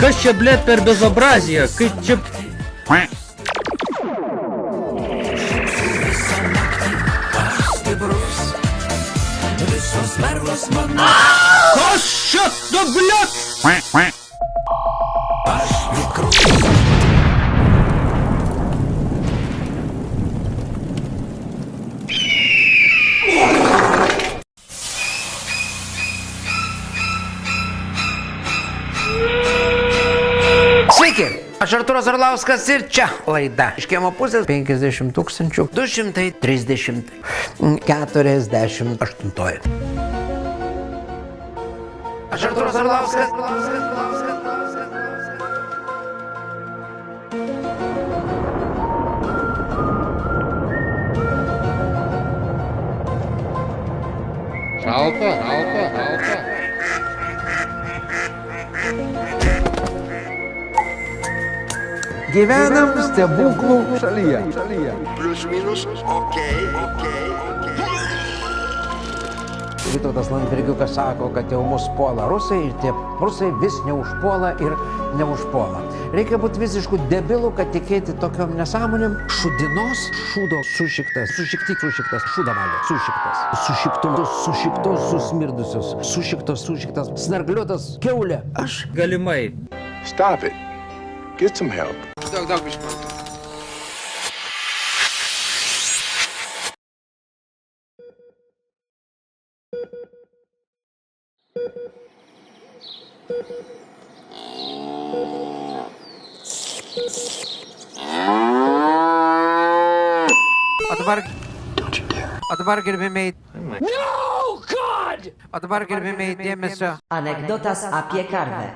Kas čia, blėt, per bezobrazija? Kaip čia... Kas čia, nu, blėt? Sveiki, aš Artūras Orlauskas ir čia laida. Iš kiemo pusės 50 238. Aš Artūras Orlauskas. Šalta. Gyvenam stebuklų Šalyje. Plius minus, okei. Vytautas Landsbergiukas sako, kad jau mus puola rusai ir tie rusai vis neužpuola ir neužpuola. Reikia būti visiškų debilų, kad tikėti tokiom nesąmonėm. Šudinos, šūdo, sušiktas, šūdavalio, sušiktos, susmirdusios, sušiktas, snargliuotas, kiaulė. Aš Galimai. Stop it. Get some help. Daug biškų. O dabar gerbėmiai. O dabar gerbėmiai dėmesio. Anegdotas apie karvę.